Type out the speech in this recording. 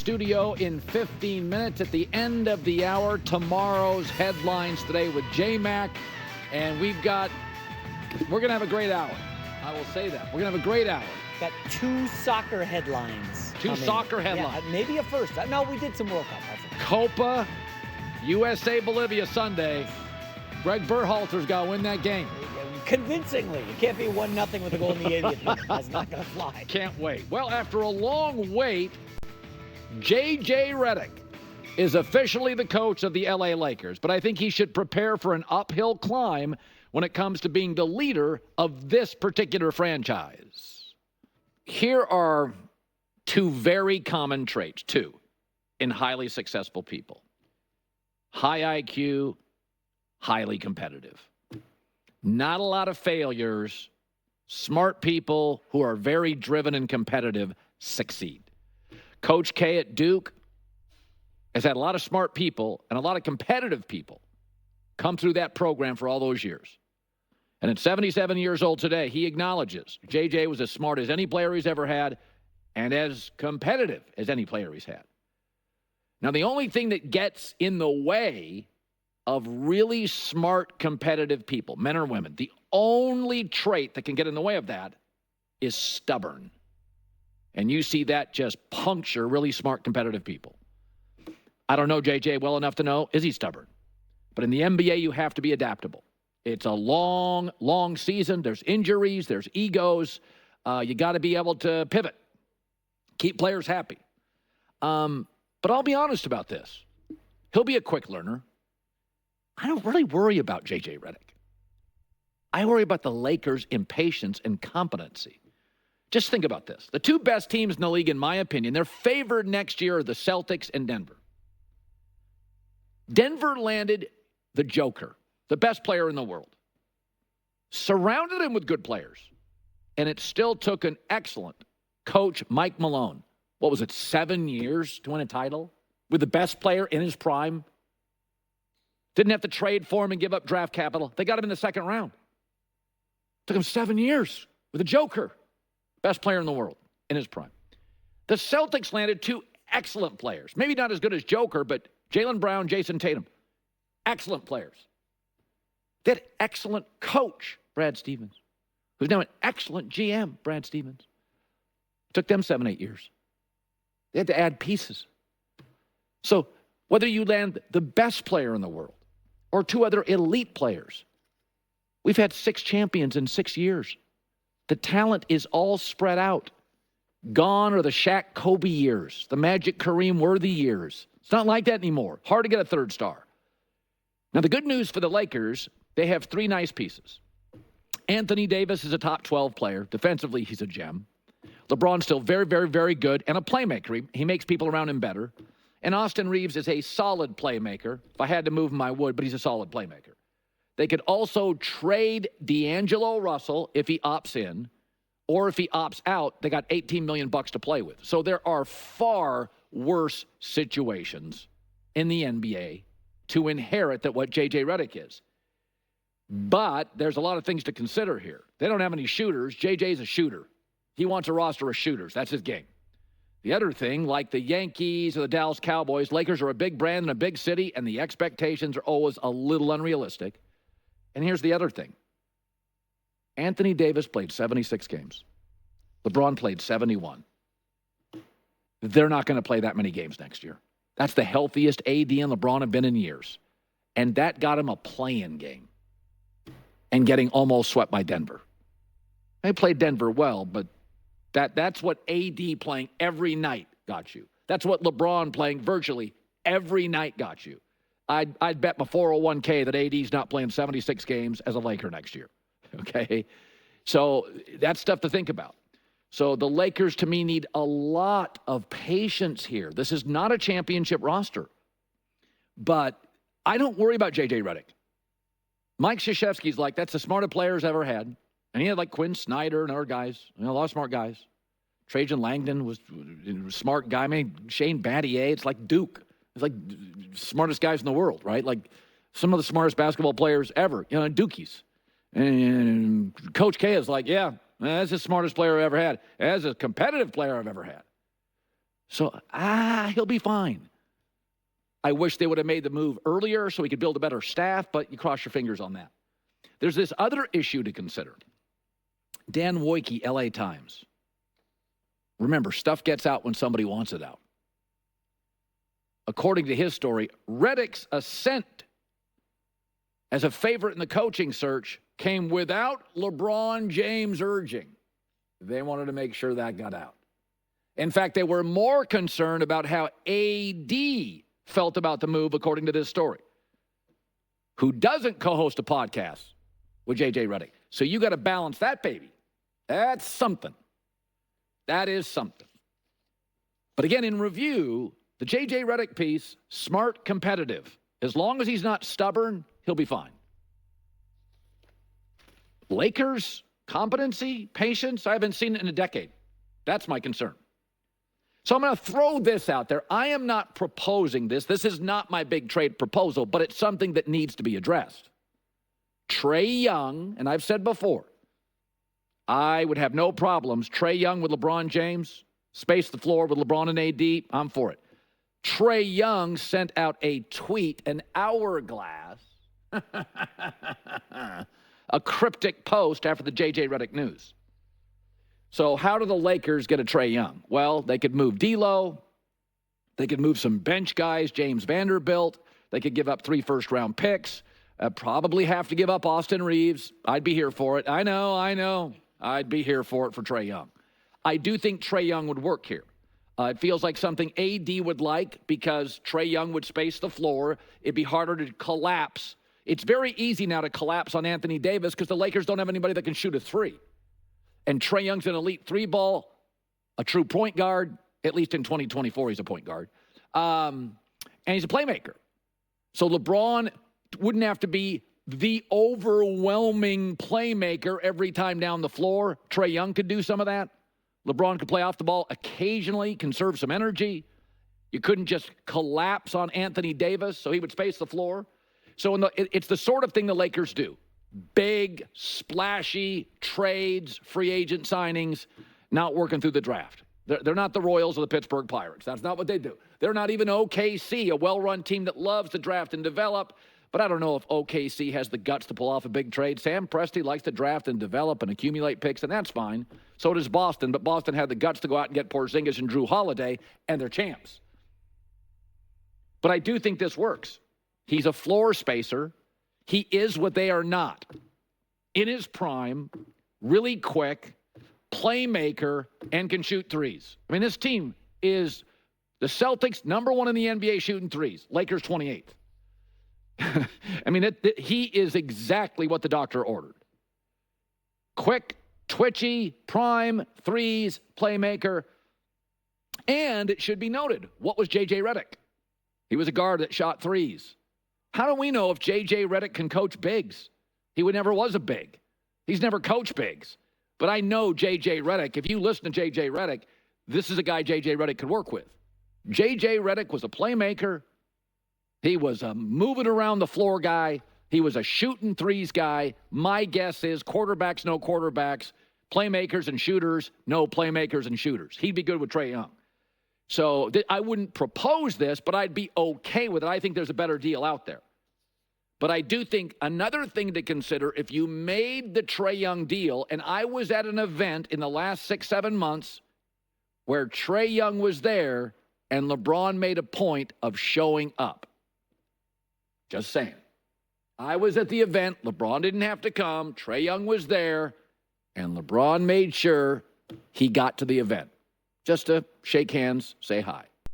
studio in 15 minutes at the end of the hour. Tomorrow's headlines today with J-Mac. And we're going to have a great hour. I will say that. We're going to have a great hour. Got 2 soccer headlines. Two soccer headlines. Yeah, maybe a first. No, we did some World Cup. Copa, USA, Bolivia Sunday. Greg Berhalter's got to win that game. Convincingly. It can't be 1-0 with a goal in the 80th minute. That's not going to fly. Can't wait. Well, after a long wait, JJ Redick is officially the coach of the LA Lakers. But I think he should prepare for an uphill climb when it comes to being the leader of this particular franchise. Here are 2 very common traits, 2, in highly successful people. High IQ, highly competitive. Not a lot of failures. Smart people who are very driven and competitive succeed. Coach K at Duke has had a lot of smart people and a lot of competitive people come through that program for all those years. And at 77 years old today, he acknowledges JJ was as smart as any player he's ever had and as competitive as any player he's had. Now, the only thing that gets in the way of really smart, competitive people, men or women, the only trait that can get in the way of that is stubborn. And you see that just puncture really smart, competitive people. I don't know JJ well enough to know, is he stubborn? But in the NBA, you have to be adaptable. It's a long, long season. There's injuries. There's egos. You got to be able to pivot. Keep players happy. But I'll be honest about this. He'll be a quick learner. I don't really worry about JJ Redick. I worry about the Lakers' impatience and competency. Just think about this. The 2 best teams in the league, in my opinion, they're favored next year are the Celtics and Denver. Denver landed the Joker, the best player in the world. Surrounded him with good players. And it still took an excellent coach, Mike Malone. What was it, 7 years to win a title? With the best player in his prime? Didn't have to trade for him and give up draft capital. They got him in the second round. Took him 7 years with a Joker. Best player in the world in his prime. The Celtics landed 2 excellent players. Maybe not as good as Joker, but Jaylen Brown, Jason Tatum. Excellent players. They had excellent coach, Brad Stevens, who's now an excellent GM, Brad Stevens. Took them 7-8 years. They had to add pieces. So whether you land the best player in the world or 2 other elite players, we've had 6 champions in 6 years. The talent is all spread out. Gone are the Shaq Kobe years, the Magic Kareem Worthy years. It's not like that anymore. Hard to get a 3rd star. Now, the good news for the Lakers, they have 3 nice pieces. Anthony Davis is a top 12 player. Defensively, he's a gem. LeBron's still very, very, very good and a playmaker. He makes people around him better. And Austin Reeves is a solid playmaker. If I had to move him, I would, but he's a solid playmaker. They could also trade D'Angelo Russell if he opts in, or if he opts out, they got $18 million to play with. So there are far worse situations in the NBA to inherit than what JJ Redick is. But there's a lot of things to consider here. They don't have any shooters. JJ's a shooter. He wants a roster of shooters. That's his game. The other thing, like the Yankees or the Dallas Cowboys, Lakers are a big brand in a big city, and the expectations are always a little unrealistic. And here's the other thing. Anthony Davis played 76 games. LeBron played 71. They're not going to play that many games next year. That's the healthiest AD and LeBron have been in years. And that got him a play-in game and getting almost swept by Denver. They played Denver well, but that's what AD playing every night got you. That's what LeBron playing virtually every night got you. I'd bet my 401k that AD's not playing 76 games as a Laker next year. Okay? So that's stuff to think about. So the Lakers, to me, need a lot of patience here. This is not a championship roster. But I don't worry about JJ Redick. Mike Krzyzewski's like, that's the smartest players ever had. And he had like Quinn Snyder and other guys, a lot of smart guys. Trajan Langdon was a smart guy. I mean, Shane Battier, it's like Duke. It's like smartest guys in the world, right? Like some of the smartest basketball players ever, Dukies. And Coach K is like, yeah, that's the smartest player I ever had. That's a competitive player I've ever had. So, he'll be fine. I wish they would have made the move earlier so he could build a better staff, but you cross your fingers on that. There's this other issue to consider. Dan Woike, LA Times. Remember, stuff gets out when somebody wants it out. According to his story, Redick's ascent as a favorite in the coaching search came without LeBron James urging. They wanted to make sure that got out. In fact, they were more concerned about how AD felt about the move, according to this story, who doesn't co-host a podcast with JJ Redick. So you got to balance that, baby. That's something. That is something. But again, in review, the JJ Redick piece, smart, competitive. As long as he's not stubborn, he'll be fine. Lakers, competency, patience, I haven't seen it in a decade. That's my concern. So I'm going to throw this out there. I am not proposing this. This is not my big trade proposal, but it's something that needs to be addressed. Trae Young, and I've said before, I would have no problems. Trae Young with LeBron James, space the floor with LeBron and AD, I'm for it. Trae Young sent out a tweet, an hourglass, a cryptic post after the JJ Redick news. So how do the Lakers get a Trae Young? Well, they could move D'Lo. They could move some bench guys, James Vanderbilt. They could give up 3 first-round picks. Probably have to give up Austin Reeves. I'd be here for it. I know. I'd be here for it for Trae Young. I do think Trae Young would work here. It feels like something AD would like because Trae Young would space the floor. It'd be harder to collapse. It's very easy now to collapse on Anthony Davis because the Lakers don't have anybody that can shoot a 3. And Trae Young's an elite 3-ball, a true point guard. At least in 2024, he's a point guard. And he's a playmaker. So LeBron wouldn't have to be the overwhelming playmaker every time down the floor. Trae Young could do some of that. LeBron could play off the ball occasionally, conserve some energy. You couldn't just collapse on Anthony Davis, so he would space the floor. So it's the sort of thing the Lakers do. Big, splashy trades, free agent signings, not working through the draft. They're not the Royals or the Pittsburgh Pirates. That's not what they do. They're not even OKC, a well-run team that loves to draft and develop. But I don't know if OKC has the guts to pull off a big trade. Sam Presti likes to draft and develop and accumulate picks, and that's fine. So does Boston, but Boston had the guts to go out and get Porzingis and Drew Holiday, and they're champs. But I do think this works. He's a floor spacer. He is what they are not. In his prime, really quick, playmaker, and can shoot threes. I mean, this team is the Celtics, number 1 in the NBA shooting threes. Lakers 28th. I mean, he is exactly what the doctor ordered. Quick, twitchy, prime, threes, playmaker. And it should be noted, what was JJ Redick? He was a guard that shot threes. How do we know if JJ Redick can coach bigs? He never was a big. He's never coached bigs. But I know JJ Redick. If you listen to JJ Redick, this is a guy JJ Redick could work with. JJ Redick was a playmaker. He was a moving around the floor guy. He was a shooting threes guy. My guess is quarterbacks, no quarterbacks. Playmakers and shooters, no playmakers and shooters. He'd be good with Trae Young. So I wouldn't propose this, but I'd be okay with it. I think there's a better deal out there. But I do think another thing to consider, if you made the Trae Young deal, and I was at an event in the last 6-7 months where Trae Young was there and LeBron made a point of showing up. Just saying. I was at the event. LeBron didn't have to come. Trae Young was there, and LeBron made sure he got to the event. Just to shake hands, say hi.